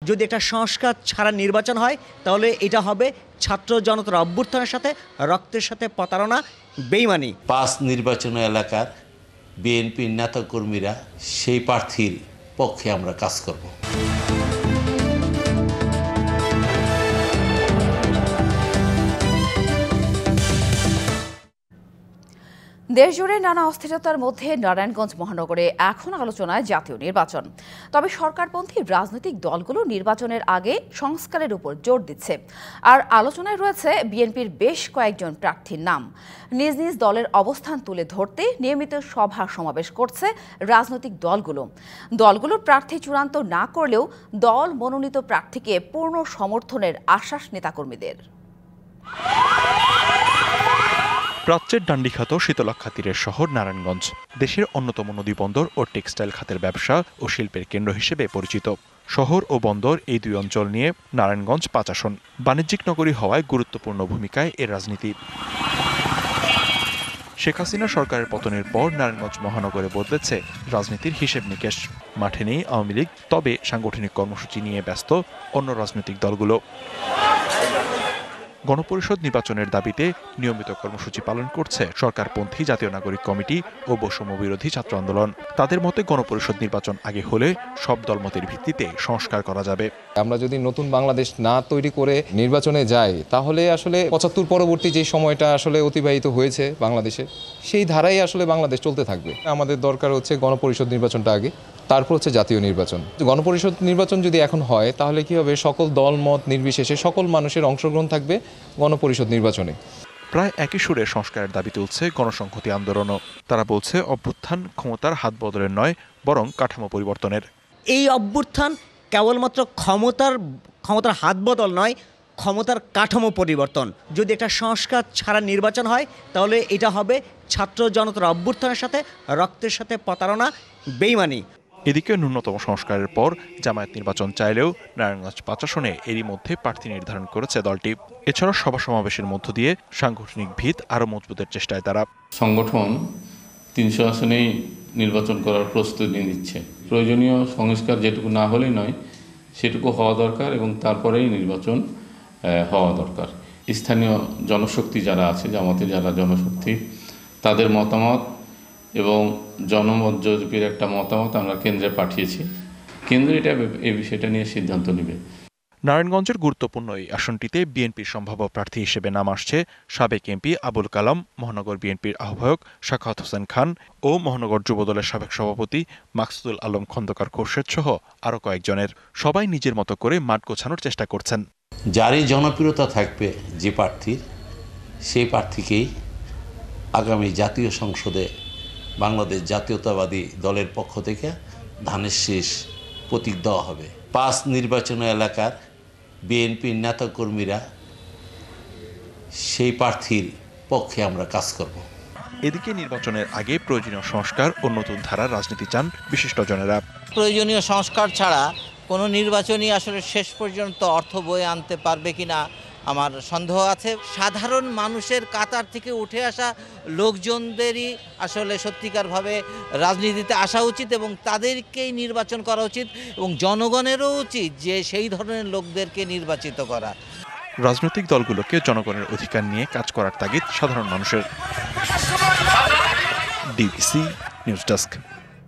যদি একটা সংস্কার ছাড়া নির্বাচন হয় তাহলে এটা হবে ছাত্র জনতার অভ্যুত্থানের সাথে রক্তের সাথে প্রতারণা, বেইমানি। 5 নির্বাচনী এলাকার বিএনপির নেতাকর্মীরা সেই প্রার্থীর পক্ষে আমরা কাজ করব। দেশজুড়ে নানা অস্থিরতার মধ্যে নারায়ণগঞ্জ মহানগরে এখন আলোচনায় জাতীয় নির্বাচন। তবে সরকারপন্থী রাজনৈতিক দলগুলো নির্বাচনের আগে সংস্কারের উপর জোর দিচ্ছে। আর আলোচনায় রয়েছে বিএনপির বেশ কয়েকজন প্রার্থীর নাম। নিজ নিজ দলের অবস্থান তুলে ধরতে নিয়মিত সভা সমাবেশ করছে রাজনৈতিক দলগুলোর প্রার্থী চূড়ান্ত না করলেও দল মনোনীত প্রার্থীকে পূর্ণ সমর্থনের আশ্বাস নেতাকর্মীদের। প্রাচ্যের ডান্ডিখ্যাত শীতলক্ষা তীরের শহর নারায়ণগঞ্জ দেশের অন্যতম নদীবন্দর ও টেক্সটাইল খাতের ব্যবসা ও শিল্পের কেন্দ্র হিসেবে পরিচিত। শহর ও বন্দর এই দুই অঞ্চল নিয়ে নারায়ণগঞ্জ 5 আসন। বাণিজ্যিক নগরী হওয়ায় গুরুত্বপূর্ণ ভূমিকায় এর রাজনীতি। শেখ হাসিনা সরকারের পতনের পর নারায়ণগঞ্জ মহানগরে বদলেছে রাজনীতির হিসেব নিকেশ। মাঠে নেই আওয়ামী লীগ, তবে সাংগঠনিক কর্মসূচি নিয়ে ব্যস্ত অন্য রাজনৈতিক দলগুলো। গণপরিষদ নির্বাচনের দাবিতে নিয়মিত কর্মসূচি পালন করছে সরকারপন্থী জাতীয় নাগরিক কমিটি ও বৈষম্য বিরোধী ছাত্র আন্দোলন। তাদের মতে গণপরিষদ নির্বাচন আগে হলে সব দলমতের ভিত্তিতে সংস্কার করা যাবে। আমরা যদি নতুন বাংলাদেশ না তৈরি করে নির্বাচনে যাই তাহলে আসলে 75 পরবর্তী যে সময়টা আসলে অতিবাহিত হয়েছে বাংলাদেশে সেই ধারাই আসলে বাংলাদেশ চলতে থাকবে। আমাদের দরকার হচ্ছে গণপরিষদ নির্বাচনটা আগে, তারপর হচ্ছে জাতীয় নির্বাচন। গণপরিষদ নির্বাচন যদি এখন হয় তাহলে কি হবে, সকল দল মত নির্বিশেষে সকল মানুষের অংশগ্রহণ থাকবে গণপরিষদ নির্বাচনে। প্রায় একই সুরে সংস্কারের দাবি তুলছে গণসংহতি আন্দোলনও। তারা বলছে অভ্যুত্থান ক্ষমতার হাত বদলের নয়, বরং কাঠামো পরিবর্তনের। এই অভ্যুত্থান কেবলমাত্র ক্ষমতার হাত বদল নয়, ক্ষমতার কাঠামো পরিবর্তন। যদি একটা সংস্কার ছাড়া নির্বাচন হয় তাহলে এটা হবে ছাত্র জনতার অভ্যুত্থানের সাথে রক্তের সাথে প্রতারণা, বেইমানি। এদিকে ন্যূনতম সংস্কারের পর জামায়াত নির্বাচন চাইলেও নারায়ণগঞ্জ 5 আসনে এরই মধ্যে প্রার্থী নির্ধারণ করেছে দলটি। এছাড়া সভা সমাবেশের মধ্য দিয়ে সাংগঠনিক ভিত আরও মজবুতের চেষ্টায় তারা। সংগঠন 300 আসনেই নির্বাচন করার প্রস্তুতি নিচ্ছে। প্রয়োজনীয় সংস্কার যেটুকু না হলেই নয়, সেটুকু হওয়া দরকার এবং তারপরেই নির্বাচন হওয়া দরকার। স্থানীয় জনশক্তি যারা আছে, জামাতের যারা জনশক্তি, তাদের মতামত এবং জনমত জরিপের একটা মতামত আমরা কেন্দ্রে পাঠিয়েছি। কেন্দ্র এই বিষয়টা নিয়ে সিদ্ধান্ত নেবে। নারায়ণগঞ্জের গুরুত্বপূর্ণ এই আসনটিতে বিএনপির সম্ভাব্য প্রার্থী হিসেবে নাম আসছে সাবেক এমপি আবুল কালাম, মহানগর বিএনপির আহ্বায়ক সাখাওয়াত হোসেন খান ও মহানগর যুবদলের সাবেক সভাপতি মাকসুদুল আলম খন্দকার খোরশেদ সহ আরও কয়েকজনের। সবাই নিজের মতো করে মাঠ গোছানোর চেষ্টা করছেন। যারই জনপ্রিয়তা থাকবে যে প্রার্থীর, সেই প্রার্থীকেই আগামী জাতীয় সংসদে বাংলাদেশ জাতীয়তাবাদী দলের পক্ষ থেকে ধানের শীষ প্রতীক দেওয়া হবে। 5 নির্বাচনী এলাকার বিএনপির নেতাকর্মীরা সেই প্রার্থীর পক্ষে আমরা কাজ করব। এদিকে নির্বাচনের আগে প্রয়োজনীয় সংস্কার ও নতুন ধারার রাজনীতি চান বিশিষ্টজনেরা। প্রয়োজনীয় সংস্কার ছাড়া কোনো নির্বাচনই আসলে শেষ পর্যন্ত অর্থ বয়ে আনতে পারবে কিনা আমার সন্দেহ আছে। সাধারণ মানুষের কাতার থেকে উঠে আসা লোকজনদেরই আসলে সত্যিকারভাবে রাজনীতিতে আসা উচিত এবং তাদেরকেই নির্বাচন করা উচিত এবং জনগণেরও উচিত যে সেই ধরনের লোকদেরকে নির্বাচিত করা। রাজনৈতিক দলগুলোকে জনগণের অধিকার নিয়ে কাজ করার তাগিদ সাধারণ মানুষের। DBC news desk.